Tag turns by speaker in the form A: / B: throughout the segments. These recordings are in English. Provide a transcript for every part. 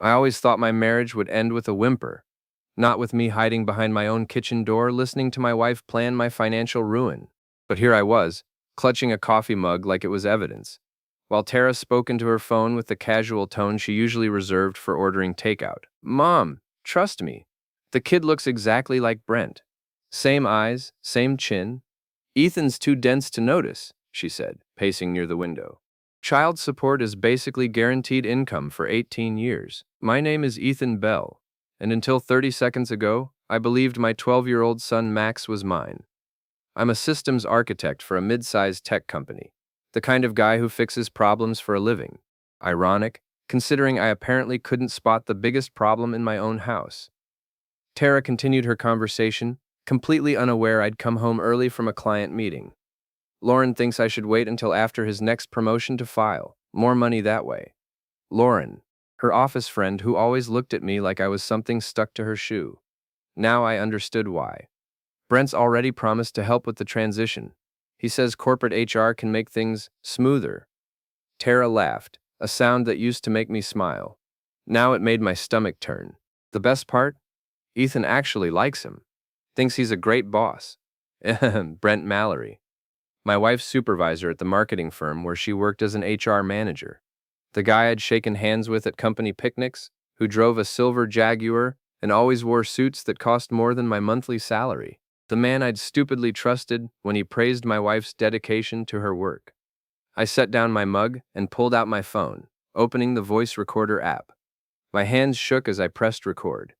A: I always thought my marriage would end with a whimper, not with me hiding behind my own kitchen door listening to my wife plan my financial ruin. But here I was, clutching a coffee mug like it was evidence, while Tara spoke into her phone with the casual tone she usually reserved for ordering takeout. Mom, trust me. The kid looks exactly like Brent. Same eyes, same chin. Ethan's too dense to notice, she said, pacing near the window. Child support is basically guaranteed income for 18 years. My name is Ethan Bell, and until 30 seconds ago, I believed my 12-year-old son Max was mine. I'm a systems architect for a mid-sized tech company, the kind of guy who fixes problems for a living. Ironic, considering I apparently couldn't spot the biggest problem in my own house. Tara continued her conversation, completely unaware I'd come home early from a client meeting. Lauren thinks I should wait until after his next promotion to file. More money that way. Lauren, her office friend who always looked at me like I was something stuck to her shoe. Now I understood why. Brent's already promised to help with the transition. He says corporate HR can make things smoother. Tara laughed, a sound that used to make me smile. Now it made my stomach turn. The best part? Ethan actually likes him. Thinks he's a great boss. Brent Mallory, my wife's supervisor at the marketing firm where she worked as an HR manager. The guy I'd shaken hands with at company picnics, who drove a silver Jaguar and always wore suits that cost more than my monthly salary. The man I'd stupidly trusted when he praised my wife's dedication to her work. I set down my mug and pulled out my phone, opening the voice recorder app. My hands shook as I pressed record.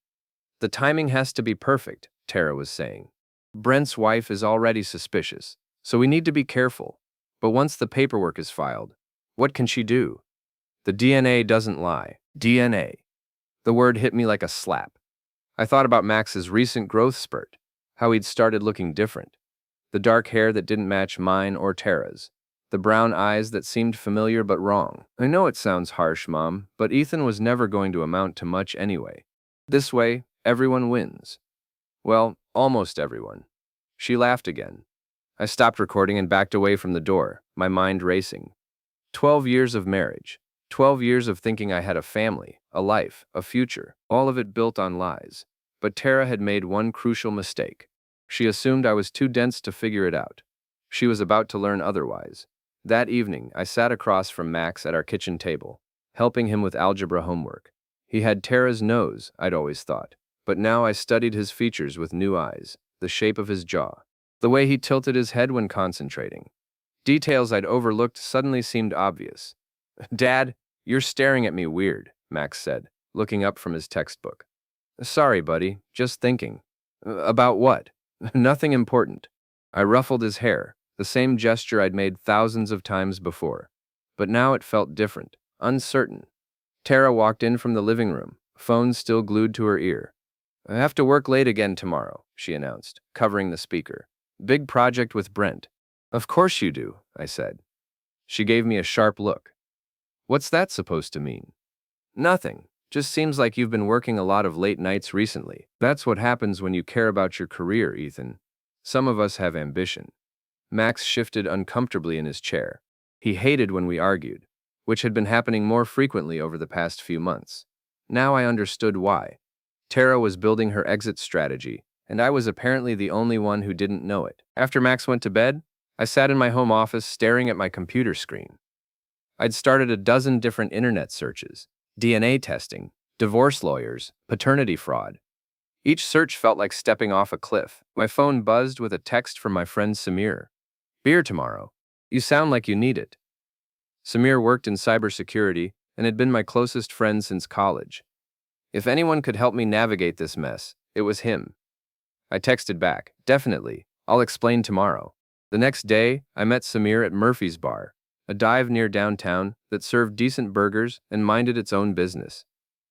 A: The timing has to be perfect, Tara was saying. Brent's wife is already suspicious, so we need to be careful. But once the paperwork is filed, what can she do? The DNA doesn't lie. DNA. The word hit me like a slap. I thought about Max's recent growth spurt, how he'd started looking different. The dark hair that didn't match mine or Tara's. The brown eyes that seemed familiar but wrong. I know it sounds harsh, Mom, but Ethan was never going to amount to much anyway. This way, everyone wins. Well, almost everyone. She laughed again. I stopped recording and backed away from the door, my mind racing. 12 years of marriage. 12 years of thinking I had a family, a life, a future, all of it built on lies. But Tara had made one crucial mistake. She assumed I was too dense to figure it out. She was about to learn otherwise. That evening, I sat across from Max at our kitchen table, helping him with algebra homework. He had Tara's nose, I'd always thought, but now I studied his features with new eyes, the shape of his jaw, the way he tilted his head when concentrating. Details I'd overlooked suddenly seemed obvious. Dad, you're staring at me weird, Max said, looking up from his textbook. Sorry, buddy, just thinking. About what? Nothing important. I ruffled his hair, the same gesture I'd made thousands of times before. But now it felt different, uncertain. Tara walked in from the living room, phone still glued to her ear. I have to work late again tomorrow, she announced, covering the speaker. Big project with Brent. Of course you do, I said. She gave me a sharp look. What's that supposed to mean? Nothing. Just seems like you've been working a lot of late nights recently. That's what happens when you care about your career, Ethan. Some of us have ambition. Max shifted uncomfortably in his chair. He hated when we argued, which had been happening more frequently over the past few months. Now I understood why. Tara was building her exit strategy, and I was apparently the only one who didn't know it. After Max went to bed, I sat in my home office staring at my computer screen. I'd started a dozen different internet searches, DNA testing, divorce lawyers, paternity fraud. Each search felt like stepping off a cliff. My phone buzzed with a text from my friend Samir. Beer tomorrow. You sound like you need it. Samir worked in cybersecurity and had been my closest friend since college. If anyone could help me navigate this mess, it was him. I texted back, definitely, I'll explain tomorrow. The next day, I met Samir at Murphy's Bar, a dive near downtown that served decent burgers and minded its own business.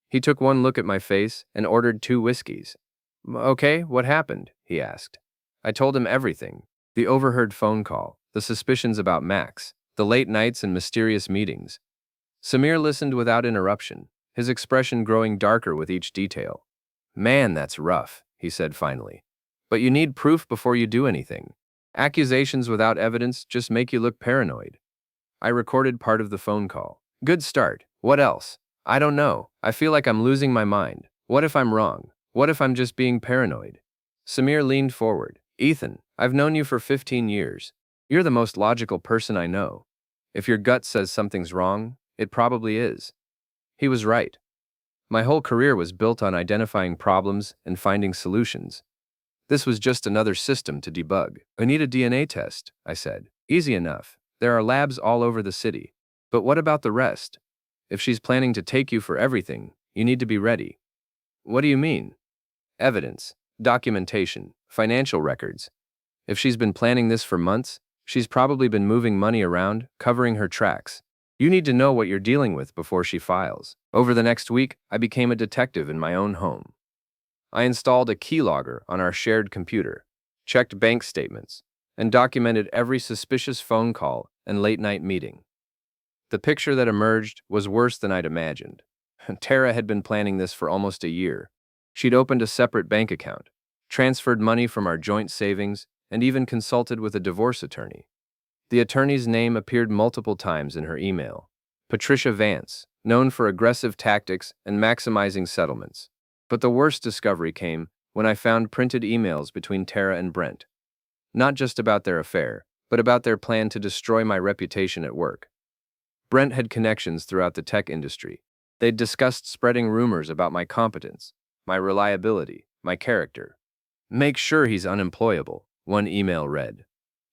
A: He took one look at my face and ordered 2 whiskeys. Okay, what happened? He asked. I told him everything. The overheard phone call, the suspicions about Max, the late nights and mysterious meetings. Samir listened without interruption, his expression growing darker with each detail. Man, that's rough, he said finally. But you need proof before you do anything. Accusations without evidence just make you look paranoid. I recorded part of the phone call. Good start. What else? I don't know. I feel like I'm losing my mind. What if I'm wrong? What if I'm just being paranoid? Samir leaned forward. Ethan, I've known you for 15 years. You're the most logical person I know. If your gut says something's wrong, it probably is. He was right. My whole career was built on identifying problems and finding solutions. This was just another system to debug. I need a DNA test, I said. Easy enough. There are labs all over the city. But what about the rest? If she's planning to take you for everything, you need to be ready. What do you mean? Evidence, documentation, financial records. If she's been planning this for months, she's probably been moving money around, covering her tracks. You need to know what you're dealing with before she files. Over the next week, I became a detective in my own home. I installed a keylogger on our shared computer, checked bank statements, and documented every suspicious phone call and late-night meeting. The picture that emerged was worse than I'd imagined. Tara had been planning this for almost a year. She'd opened a separate bank account, transferred money from our joint savings, and even consulted with a divorce attorney. The attorney's name appeared multiple times in her email. Patricia Vance, known for aggressive tactics and maximizing settlements. But the worst discovery came when I found printed emails between Tara and Brent. Not just about their affair, but about their plan to destroy my reputation at work. Brent had connections throughout the tech industry. They'd discussed spreading rumors about my competence, my reliability, my character. Make sure he's unemployable, one email read.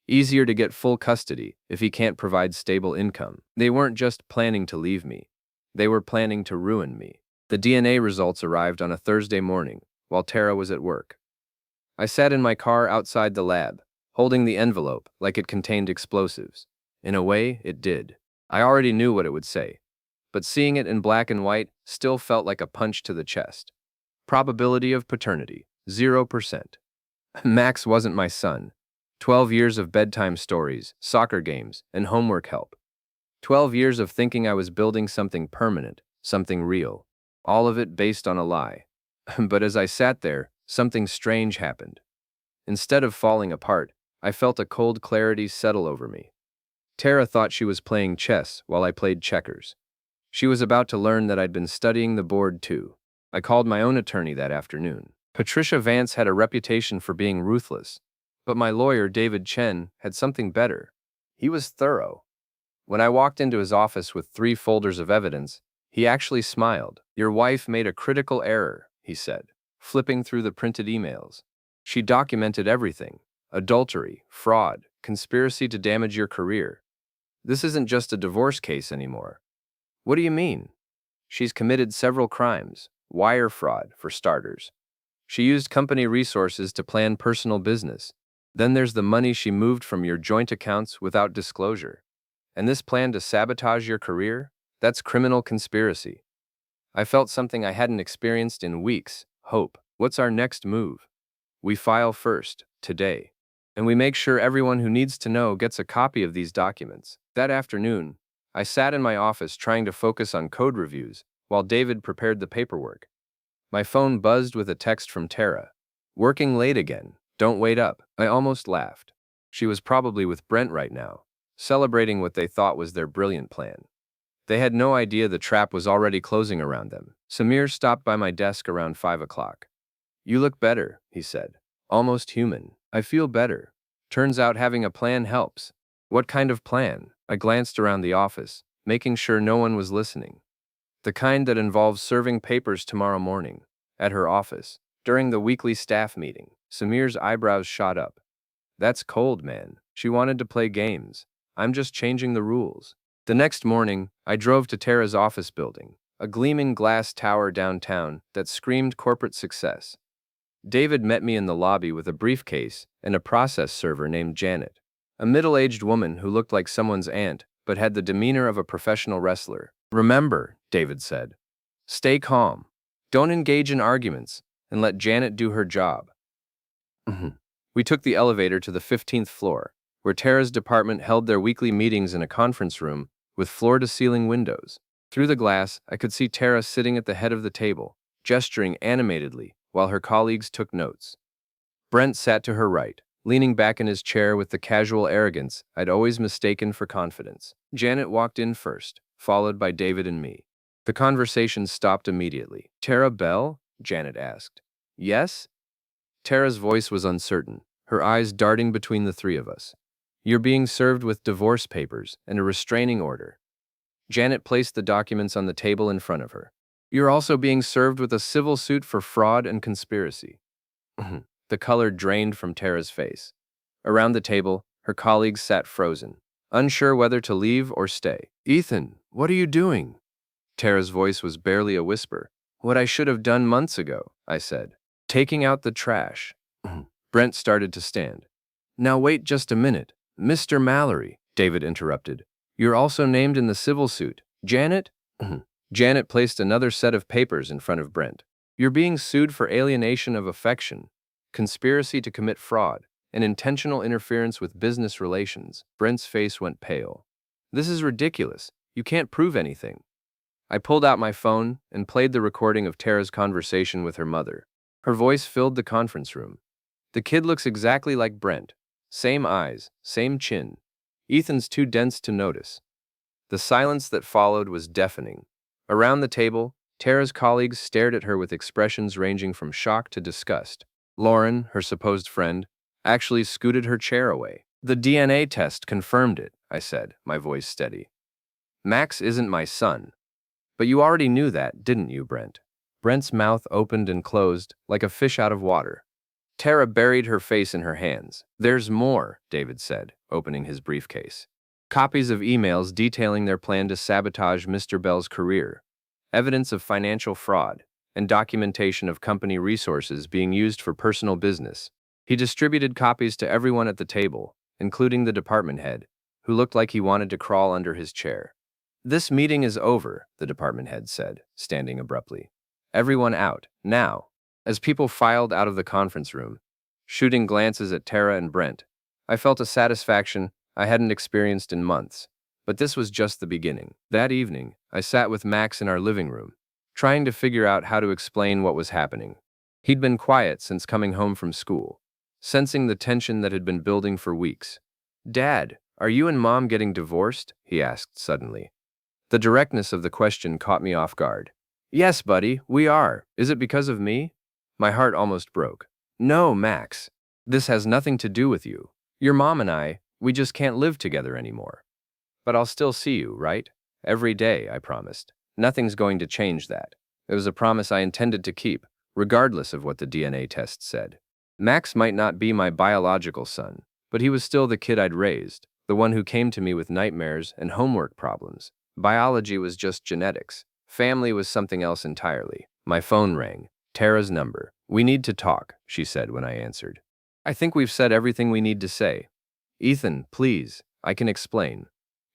A: Easier to get full custody if he can't provide stable income. They weren't just planning to leave me. They were planning to ruin me. The DNA results arrived on a Thursday morning, while Tara was at work. I sat in my car outside the lab, holding the envelope like it contained explosives. In a way, it did. I already knew what it would say, but seeing it in black and white still felt like a punch to the chest. Probability of paternity, 0%. Max wasn't my son. 12 years of bedtime stories, soccer games, and homework help. 12 years of thinking I was building something permanent, something real. All of it based on a lie. But as I sat there, something strange happened. Instead of falling apart, I felt a cold clarity settle over me. Tara thought she was playing chess while I played checkers. She was about to learn that I'd been studying the board too. I called my own attorney that afternoon. Patricia Vance had a reputation for being ruthless, but my lawyer, David Chen, had something better. He was thorough. When I walked into his office with 3 folders of evidence, he actually smiled. Your wife made a critical error, he said, flipping through the printed emails. She documented everything: adultery, fraud, conspiracy to damage your career. This isn't just a divorce case anymore. What do you mean? She's committed several crimes, wire fraud, for starters. She used company resources to plan personal business. Then there's the money she moved from your joint accounts without disclosure. And this plan to sabotage your career? That's criminal conspiracy. I felt something I hadn't experienced in weeks. Hope. What's our next move? We file first, today. And we make sure everyone who needs to know gets a copy of these documents. That afternoon, I sat in my office trying to focus on code reviews while David prepared the paperwork. My phone buzzed with a text from Tara. Working late again. Don't wait up. I almost laughed. She was probably with Brent right now, celebrating what they thought was their brilliant plan. They had no idea the trap was already closing around them. Samir stopped by my desk around 5 o'clock. You look better, he said. Almost human. I feel better. Turns out having a plan helps. What kind of plan? I glanced around the office, making sure no one was listening. The kind that involves serving papers tomorrow morning, at her office. During the weekly staff meeting, Samir's eyebrows shot up. That's cold, man. She wanted to play games. I'm just changing the rules. The next morning, I drove to Tara's office building, a gleaming glass tower downtown that screamed corporate success. David met me in the lobby with a briefcase and a process server named Janet, a middle-aged woman who looked like someone's aunt but had the demeanor of a professional wrestler. Remember, David said, stay calm. Don't engage in arguments and let Janet do her job. We took the elevator to the 15th floor, where Tara's department held their weekly meetings in a conference room with floor-to-ceiling windows. Through the glass, I could see Tara sitting at the head of the table, gesturing animatedly while her colleagues took notes. Brent sat to her right, leaning back in his chair with the casual arrogance I'd always mistaken for confidence. Janet walked in first, followed by David and me. The conversation stopped immediately. Tara Bell? Janet asked. Yes? Tara's voice was uncertain, her eyes darting between the three of us. You're being served with divorce papers and a restraining order. Janet placed the documents on the table in front of her. You're also being served with a civil suit for fraud and conspiracy. The color drained from Tara's face. Around the table, her colleagues sat frozen, unsure whether to leave or stay. Ethan, what are you doing? Tara's voice was barely a whisper. What I should have done months ago, I said. Taking out the trash. Brent started to stand. Now wait just a minute. Mr. Mallory, David interrupted. You're also named in the civil suit. Janet? Janet placed another set of papers in front of Brent. You're being sued for alienation of affection, conspiracy to commit fraud, and intentional interference with business relations. Brent's face went pale. This is ridiculous. You can't prove anything. I pulled out my phone and played the recording of Tara's conversation with her mother. Her voice filled the conference room. The kid looks exactly like Brent. Same eyes, same chin. Ethan's too dense to notice. The silence that followed was deafening. Around the table, Tara's colleagues stared at her with expressions ranging from shock to disgust. Lauren, her supposed friend, actually scooted her chair away. The DNA test confirmed it, I said, my voice steady. Max isn't my son. But you already knew that, didn't you, Brent? Brent's mouth opened and closed, like a fish out of water. Tara buried her face in her hands. There's more, David said, opening his briefcase. Copies of emails detailing their plan to sabotage Mr. Bell's career, evidence of financial fraud, and documentation of company resources being used for personal business. He distributed copies to everyone at the table, including the department head, who looked like he wanted to crawl under his chair. This meeting is over, the department head said, standing abruptly. Everyone out, now. As people filed out of the conference room, shooting glances at Tara and Brent, I felt a satisfaction I hadn't experienced in months. But this was just the beginning. That evening, I sat with Max in our living room, trying to figure out how to explain what was happening. He'd been quiet since coming home from school, sensing the tension that had been building for weeks. Dad, are you and Mom getting divorced? He asked suddenly. The directness of the question caught me off guard. Yes, buddy, we are. Is it because of me? My heart almost broke. No, Max. This has nothing to do with you. Your mom and I, we just can't live together anymore. But I'll still see you, right? Every day, I promised. Nothing's going to change that. It was a promise I intended to keep, regardless of what the DNA test said. Max might not be my biological son, but he was still the kid I'd raised, the one who came to me with nightmares and homework problems. Biology was just genetics. Family was something else entirely. My phone rang. Tara's number. We need to talk, she said when I answered. I think we've said everything we need to say. Ethan, please, I can explain.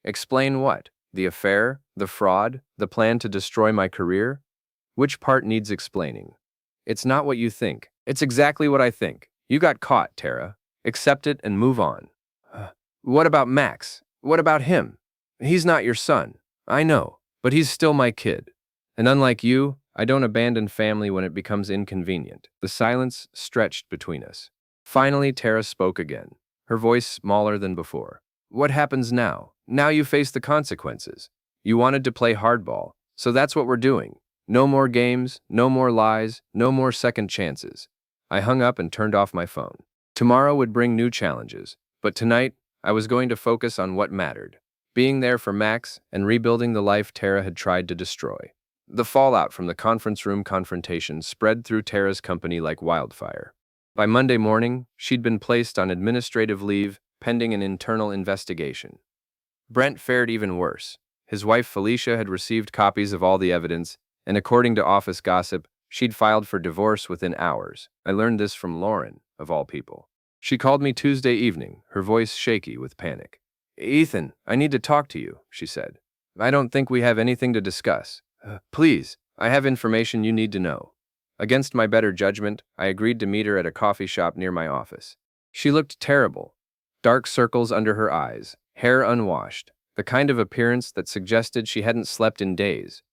A: Explain what? The affair? The fraud? The plan to destroy my career? Which part needs explaining? It's not what you think. It's exactly what I think. You got caught, Tara. Accept it and move on. What about Max? What about him? He's not your son. I know, but he's still my kid. And unlike you, I don't abandon family when it becomes inconvenient. The silence stretched between us. Finally, Tara spoke again, her voice smaller than before. What happens now? Now you face the consequences. You wanted to play hardball, so that's what we're doing. No more games, no more lies, no more second chances. I hung up and turned off my phone. Tomorrow would bring new challenges, but tonight, I was going to focus on what mattered. Being there for Max and rebuilding the life Tara had tried to destroy. The fallout from the conference room confrontation spread through Tara's company like wildfire. By Monday morning, she'd been placed on administrative leave pending an internal investigation. Brent fared even worse. His wife Felicia had received copies of all the evidence, and according to office gossip, she'd filed for divorce within hours. I learned this from Lauren, of all people. She called me Tuesday evening, her voice shaky with panic. Ethan, I need to talk to you, she said. I don't think we have anything to discuss. Please, I have information you need to know. Against my better judgment, I agreed to meet her at a coffee shop near my office. She looked terrible. Dark circles under her eyes, hair unwashed, the kind of appearance that suggested she hadn't slept in days.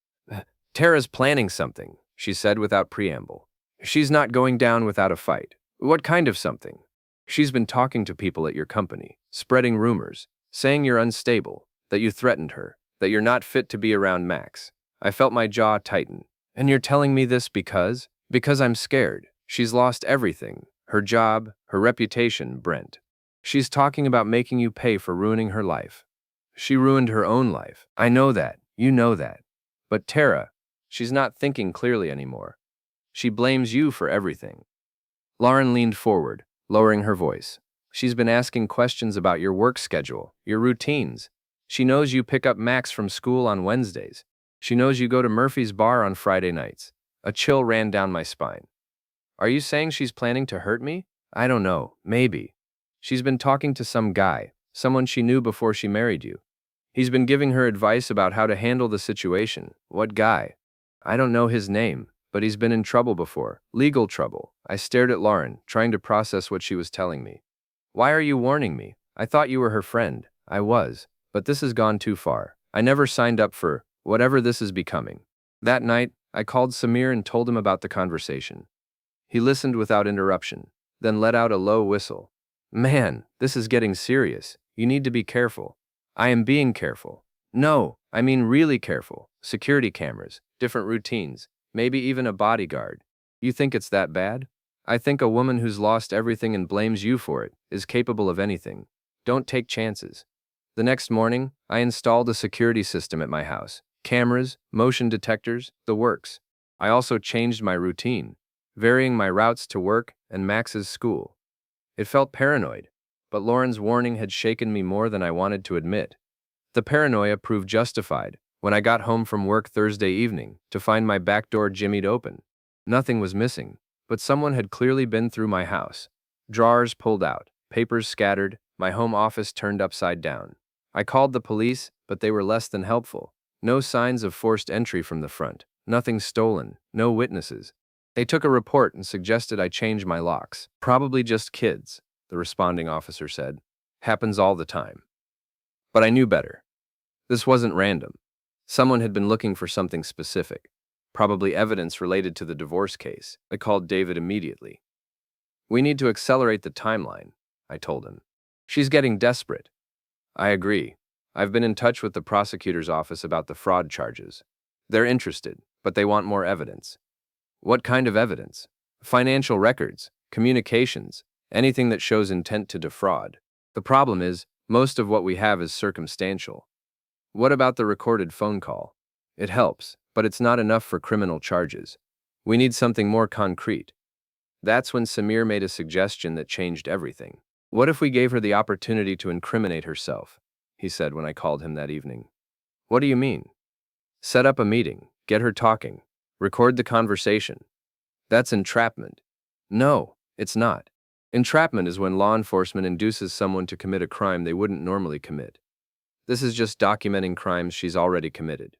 A: Tara's planning something, she said without preamble. She's not going down without a fight. What kind of something? She's been talking to people at your company, spreading rumors, saying you're unstable, that you threatened her, that you're not fit to be around Max. I felt my jaw tighten. And you're telling me this because? Because I'm scared. She's lost everything. Her job, her reputation, Brent. She's talking about making you pay for ruining her life. She ruined her own life. I know that. You know that. But Tara, she's not thinking clearly anymore. She blames you for everything. Lauren leaned forward, lowering her voice. She's been asking questions about your work schedule, your routines. She knows you pick up Max from school on Wednesdays. She knows you go to Murphy's bar on Friday nights. A chill ran down my spine. Are you saying she's planning to hurt me? I don't know, maybe. She's been talking to some guy, someone she knew before she married you. He's been giving her advice about how to handle the situation. What guy? I don't know his name, but he's been in trouble before. Legal trouble. I stared at Lauren, trying to process what she was telling me. Why are you warning me? I thought you were her friend. I was. But this has gone too far. I never signed up for whatever this is becoming. That night, I called Samir and told him about the conversation. He listened without interruption, then let out a low whistle. Man, this is getting serious. You need to be careful. I am being careful. No, I mean really careful. Security cameras, different routines, maybe even a bodyguard. You think it's that bad? I think a woman who's lost everything and blames you for it is capable of anything. Don't take chances. The next morning, I installed a security system at my house. Cameras, motion detectors, the works. I also changed my routine, varying my routes to work and Max's school. It felt paranoid, but Lauren's warning had shaken me more than I wanted to admit. The paranoia proved justified when I got home from work Thursday evening to find my back door jimmied open. Nothing was missing, but someone had clearly been through my house. Drawers pulled out, papers scattered, my home office turned upside down. I called the police, but they were less than helpful. No signs of forced entry from the front, nothing stolen, no witnesses. They took a report and suggested I change my locks. Probably just kids, the responding officer said. Happens all the time. But I knew better. This wasn't random. Someone had been looking for something specific, probably evidence related to the divorce case. I called David immediately. We need to accelerate the timeline, I told him. She's getting desperate. I agree. I've been in touch with the prosecutor's office about the fraud charges. They're interested, but they want more evidence. What kind of evidence? Financial records, communications, anything that shows intent to defraud. The problem is, most of what we have is circumstantial. What about the recorded phone call? It helps, but it's not enough for criminal charges. We need something more concrete. That's when Samir made a suggestion that changed everything. What if we gave her the opportunity to incriminate herself? He said when I called him that evening. What do you mean? Set up a meeting, get her talking, record the conversation. That's entrapment. No, it's not. Entrapment is when law enforcement induces someone to commit a crime they wouldn't normally commit. This is just documenting crimes she's already committed.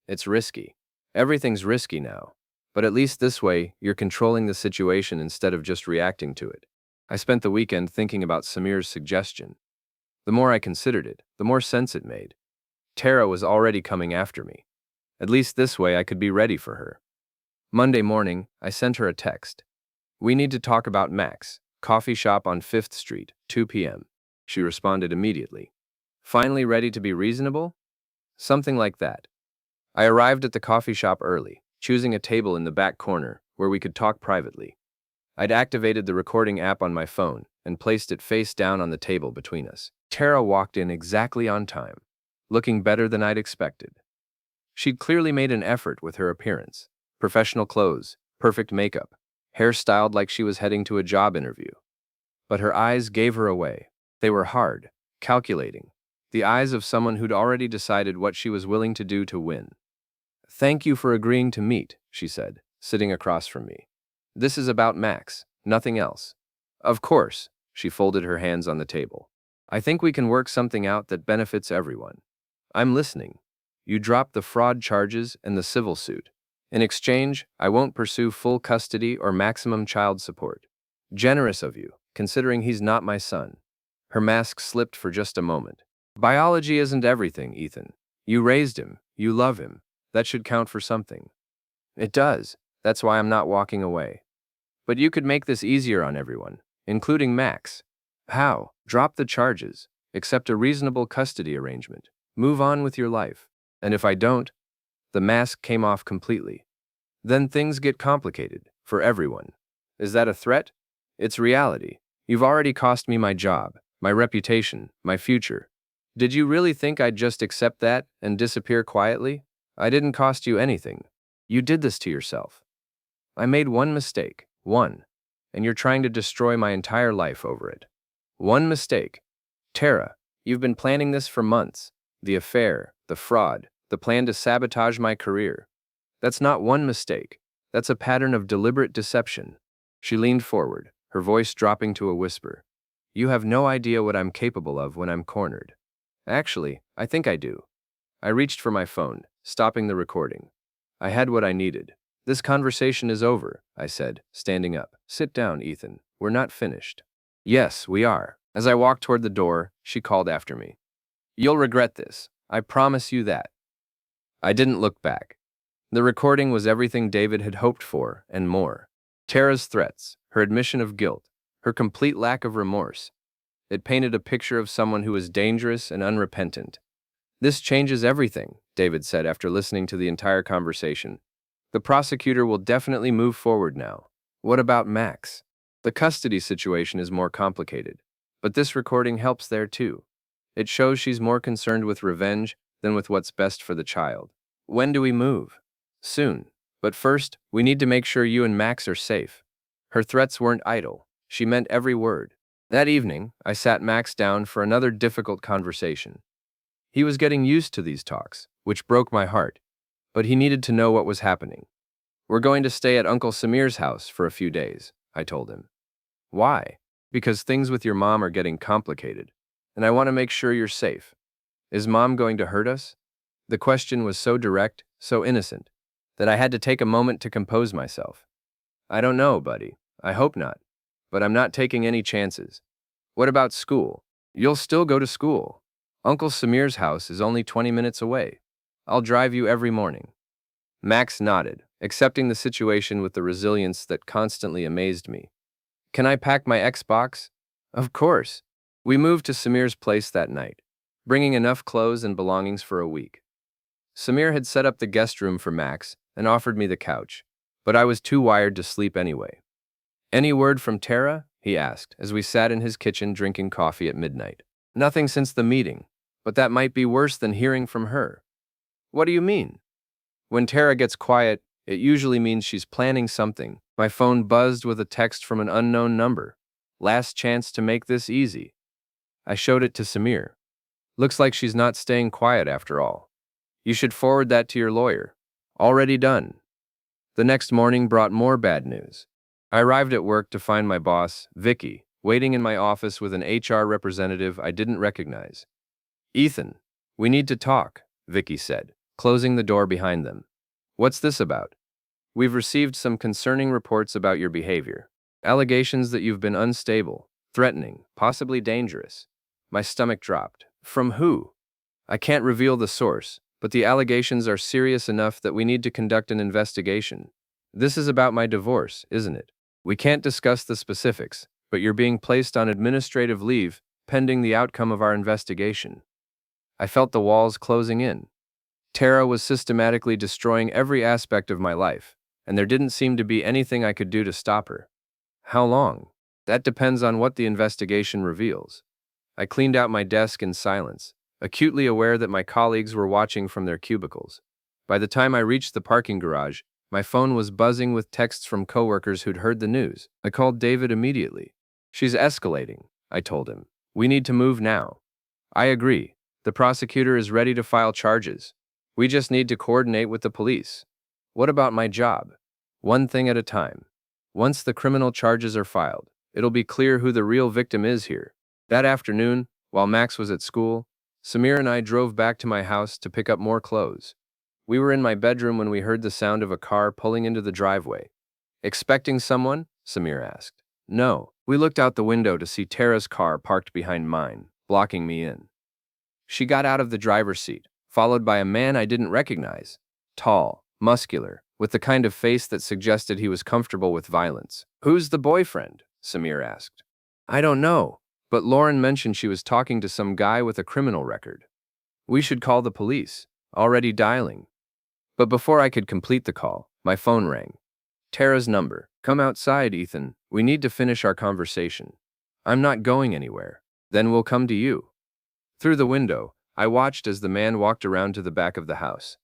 A: It's risky. Everything's risky now. But at least this way, you're controlling the situation instead of just reacting to it. I spent the weekend thinking about Samir's suggestion. The more I considered it, the more sense it made. Tara was already coming after me. At least this way I could be ready for her. Monday morning, I sent her a text. We need to talk about Max, coffee shop on 5th Street, 2 p.m. She responded immediately. Finally ready to be reasonable? Something like that. I arrived at the coffee shop early, choosing a table in the back corner where we could talk privately. I'd activated the recording app on my phone and placed it face down on the table between us. Tara walked in exactly on time, looking better than I'd expected. She'd clearly made an effort with her appearance. Professional clothes, perfect makeup, hair styled like she was heading to a job interview. But her eyes gave her away. They were hard, calculating. The eyes of someone who'd already decided what she was willing to do to win. Thank you for agreeing to meet, she said, sitting across from me. This is about Max, nothing else. Of course, she folded her hands on the table. I think we can work something out that benefits everyone. I'm listening. You drop the fraud charges and the civil suit. In exchange, I won't pursue full custody or maximum child support. Generous of you, considering he's not my son. Her mask slipped for just a moment. Biology isn't everything, Ethan. You raised him. You love him. That should count for something. It does. That's why I'm not walking away. But you could make this easier on everyone, including Max. How? Drop the charges. Accept a reasonable custody arrangement. Move on with your life. And if I don't, The mask came off completely. Then things get complicated, for everyone. Is that a threat? It's reality. You've already cost me my job, my reputation, my future. Did you really think I'd just accept that and disappear quietly? I didn't cost you anything. You did this to yourself. I made one mistake, one, and you're trying to destroy my entire life over it. One mistake. Tara, you've been planning this for months. The affair, the fraud, the plan to sabotage my career. That's not one mistake. That's a pattern of deliberate deception. She leaned forward, her voice dropping to a whisper. You have no idea what I'm capable of when I'm cornered. Actually, I think I do. I reached for my phone, stopping the recording. I had what I needed. This conversation is over, I said, standing up. Sit down, Ethan. We're not finished. Yes, we are. As I walked toward the door, she called after me. You'll regret this. I promise you that. I didn't look back. The recording was everything David had hoped for, and more. Tara's threats, her admission of guilt, her complete lack of remorse. It painted a picture of someone who was dangerous and unrepentant. This changes everything, David said after listening to the entire conversation. The prosecutor will definitely move forward now. What about Max? The custody situation is more complicated, but this recording helps there too. It shows she's more concerned with revenge than with what's best for the child. When do we move? Soon. But first, we need to make sure you and Max are safe. Her threats weren't idle. She meant every word. That evening, I sat Max down for another difficult conversation. He was getting used to these talks, which broke my heart, but he needed to know what was happening. We're going to stay at Uncle Samir's house for a few days, I told him. Why? Because things with your mom are getting complicated, and I want to make sure you're safe. Is Mom going to hurt us? The question was so direct, so innocent, that I had to take a moment to compose myself. I don't know, buddy. I hope not. But I'm not taking any chances. What about school? You'll still go to school. Uncle Samir's house is only 20 minutes away. I'll drive you every morning. Max nodded, accepting the situation with the resilience that constantly amazed me. Can I pack my Xbox? Of course. We moved to Samir's place that night, bringing enough clothes and belongings for a week. Samir had set up the guest room for Max and offered me the couch, but I was too wired to sleep anyway. Any word from Tara? He asked as we sat in his kitchen drinking coffee at midnight. Nothing since the meeting, but that might be worse than hearing from her. What do you mean? When Tara gets quiet, it usually means she's planning something. My phone buzzed with a text from an unknown number. Last chance to make this easy. I showed it to Samir. Looks like she's not staying quiet after all. You should forward that to your lawyer. Already done. The next morning brought more bad news. I arrived at work to find my boss, Vicky, waiting in my office with an HR representative I didn't recognize. Ethan, we need to talk, Vicky said, closing the door behind them. What's this about? We've received some concerning reports about your behavior. Allegations that you've been unstable, threatening, possibly dangerous. My stomach dropped. From who? I can't reveal the source, but the allegations are serious enough that we need to conduct an investigation. This is about my divorce, isn't it? We can't discuss the specifics, but you're being placed on administrative leave pending the outcome of our investigation. I felt the walls closing in. Tara was systematically destroying every aspect of my life, and there didn't seem to be anything I could do to stop her. How long? That depends on what the investigation reveals. I cleaned out my desk in silence, acutely aware that my colleagues were watching from their cubicles. By the time I reached the parking garage, my phone was buzzing with texts from coworkers who'd heard the news. I called David immediately. She's escalating, I told him. We need to move now. I agree. The prosecutor is ready to file charges. We just need to coordinate with the police. What about my job? One thing at a time. Once the criminal charges are filed, it'll be clear who the real victim is here. That afternoon, while Max was at school, Samir and I drove back to my house to pick up more clothes. We were in my bedroom when we heard the sound of a car pulling into the driveway. Expecting someone? Samir asked. No. We looked out the window to see Tara's car parked behind mine, blocking me in. She got out of the driver's seat, followed by a man I didn't recognize. Tall, muscular, with the kind of face that suggested he was comfortable with violence. Who's the boyfriend? Samir asked. I don't know, but Lauren mentioned she was talking to some guy with a criminal record. We should call the police. Already dialing. But before I could complete the call, my phone rang. Tara's number. Come outside, Ethan. We need to finish our conversation. I'm not going anywhere. Then we'll come to you. Through the window, I watched as the man walked around to the back of the house.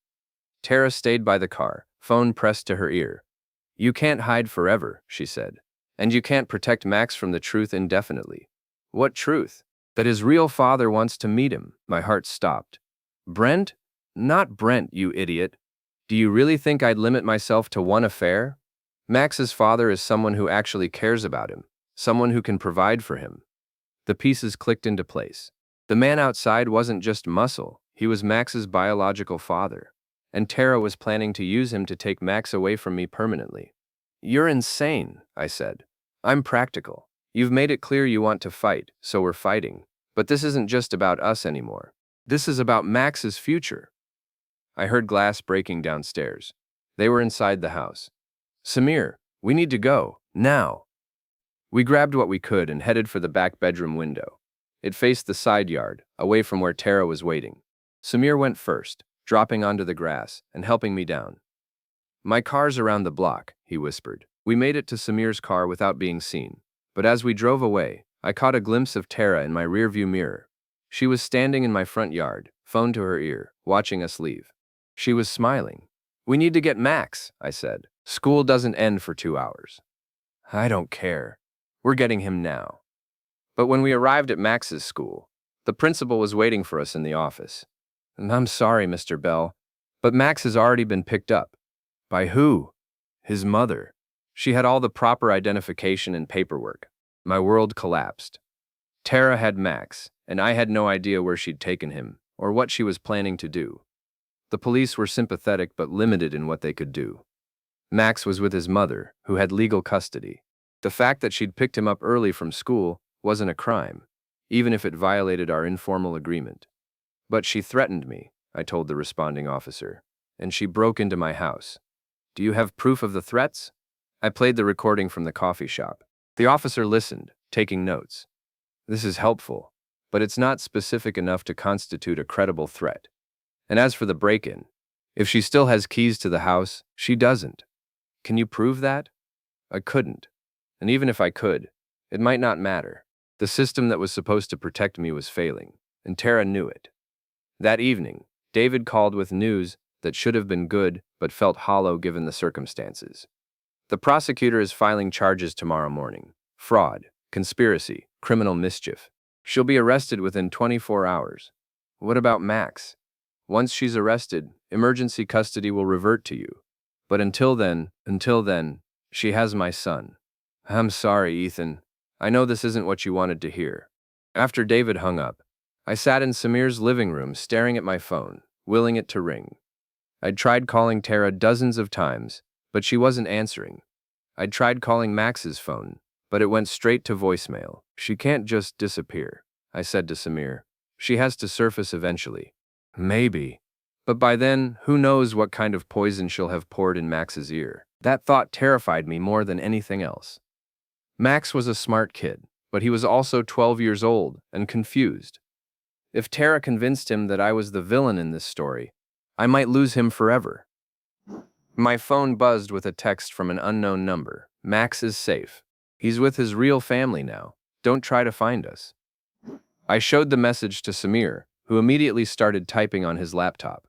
A: Tara stayed by the car, phone pressed to her ear. You can't hide forever, she said. And you can't protect Max from the truth indefinitely. What truth? That his real father wants to meet him. My heart stopped. Brent? Not Brent, you idiot. Do you really think I'd limit myself to one affair? Max's father is someone who actually cares about him, someone who can provide for him. The pieces clicked into place. The man outside wasn't just muscle, he was Max's biological father. And Tara was planning to use him to take Max away from me permanently. You're insane, I said. I'm practical. You've made it clear you want to fight, so we're fighting. But this isn't just about us anymore. This is about Max's future. I heard glass breaking downstairs. They were inside the house. Samir, we need to go, now. We grabbed what we could and headed for the back bedroom window. It faced the side yard, away from where Tara was waiting. Samir went first, dropping onto the grass and helping me down. My car's around the block, he whispered. We made it to Samir's car without being seen. But as we drove away, I caught a glimpse of Tara in my rearview mirror. She was standing in my front yard, phone to her ear, watching us leave. She was smiling. We need to get Max, I said. School doesn't end for 2 hours. I don't care. We're getting him now. But when we arrived at Max's school, the principal was waiting for us in the office. And I'm sorry, Mr. Bell, but Max has already been picked up. By who? His mother. She had all the proper identification and paperwork. My world collapsed. Tara had Max, and I had no idea where she'd taken him, or what she was planning to do. The police were sympathetic but limited in what they could do. Max was with his mother, who had legal custody. The fact that she'd picked him up early from school wasn't a crime, even if it violated our informal agreement. But she threatened me, I told the responding officer, and she broke into my house. Do you have proof of the threats? I played the recording from the coffee shop. The officer listened, taking notes. This is helpful, but it's not specific enough to constitute a credible threat. And as for the break-in, if she still has keys to the house, she doesn't. Can you prove that? I couldn't. And even if I could, it might not matter. The system that was supposed to protect me was failing, and Tara knew it. That evening, David called with news that should have been good but felt hollow given the circumstances. The prosecutor is filing charges tomorrow morning. Fraud, conspiracy, criminal mischief. She'll be arrested within 24 hours. What about Max? Once she's arrested, emergency custody will revert to you. But until then, she has my son. I'm sorry, Ethan. I know this isn't what you wanted to hear. After David hung up, I sat in Samir's living room staring at my phone, willing it to ring. I'd tried calling Tara dozens of times, but she wasn't answering. I'd tried calling Max's phone, but it went straight to voicemail. She can't just disappear, I said to Samir. She has to surface eventually. Maybe. But by then, who knows what kind of poison she'll have poured in Max's ear. That thought terrified me more than anything else. Max was a smart kid, but he was also 12 years old and confused. If Tara convinced him that I was the villain in this story, I might lose him forever. My phone buzzed with a text from an unknown number. Max is safe. He's with his real family now. Don't try to find us. I showed the message to Samir, who immediately started typing on his laptop.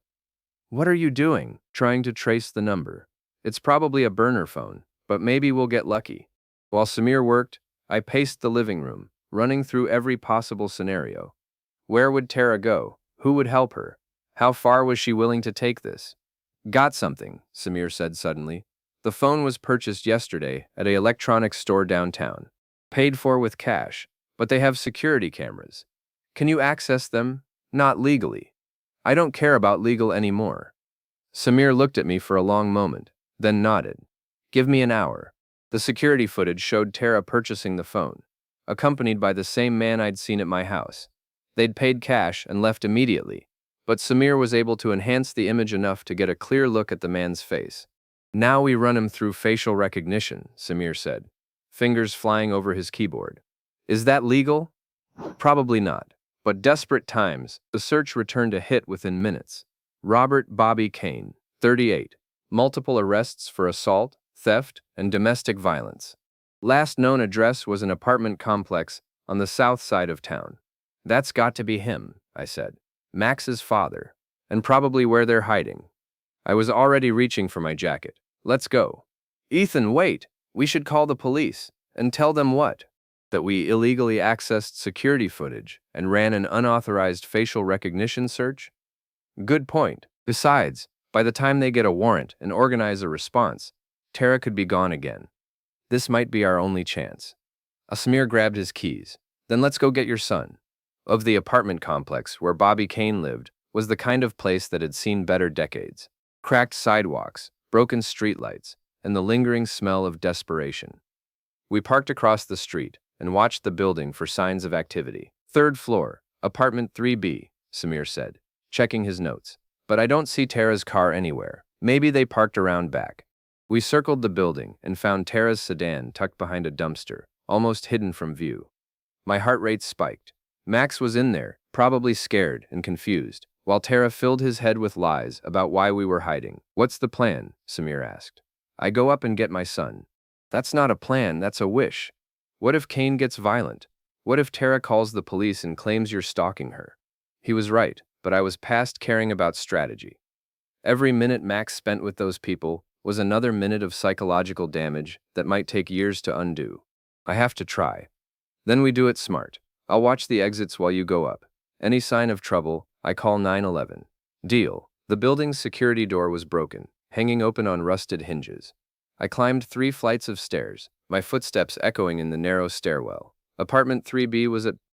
A: What are you doing? Trying to trace the number. It's probably a burner phone, but maybe we'll get lucky. While Samir worked, I paced the living room, running through every possible scenario. Where would Tara go? Who would help her? How far was she willing to take this? Got something, Samir said suddenly. The phone was purchased yesterday at an electronics store downtown. Paid for with cash, but they have security cameras. Can you access them? Not legally. I don't care about legal anymore. Samir looked at me for a long moment, then nodded. Give me an hour. The security footage showed Tara purchasing the phone, accompanied by the same man I'd seen at my house. They'd paid cash and left immediately, but Samir was able to enhance the image enough to get a clear look at the man's face. Now we run him through facial recognition, Samir said, fingers flying over his keyboard. Is that legal? Probably not, but desperate times, the search returned a hit within minutes. Robert Bobby Kane, 38. Multiple arrests for assault, theft, and domestic violence. Last known address was an apartment complex on the south side of town. That's got to be him, I said. Max's father. And probably where they're hiding. I was already reaching for my jacket. Let's go. Ethan, wait. We should call the police. And tell them what? That we illegally accessed security footage and ran an unauthorized facial recognition search? Good point. Besides, by the time they get a warrant and organize a response, Tara could be gone again. This might be our only chance. Asmir grabbed his keys. Then let's go get your son. Of the apartment complex where Bobby Kane lived was the kind of place that had seen better decades. Cracked sidewalks, broken streetlights, and the lingering smell of desperation. We parked across the street and watched the building for signs of activity. Third floor, apartment 3B, Samir said, checking his notes. But I don't see Tara's car anywhere. Maybe they parked around back. We circled the building and found Tara's sedan tucked behind a dumpster, almost hidden from view. My heart rate spiked. Max was in there, probably scared and confused, while Tara filled his head with lies about why we were hiding. What's the plan? Samir asked. I go up and get my son. That's not a plan, that's a wish. What if Kane gets violent? What if Tara calls the police and claims you're stalking her? He was right, but I was past caring about strategy. Every minute Max spent with those people was another minute of psychological damage that might take years to undo. I have to try. Then we do it smart. I'll watch the exits while you go up. Any sign of trouble, I call 911. Deal. The building's security door was broken, hanging open on rusted hinges. I climbed 3 flights of stairs, my footsteps echoing in the narrow stairwell. Apartment 3B was at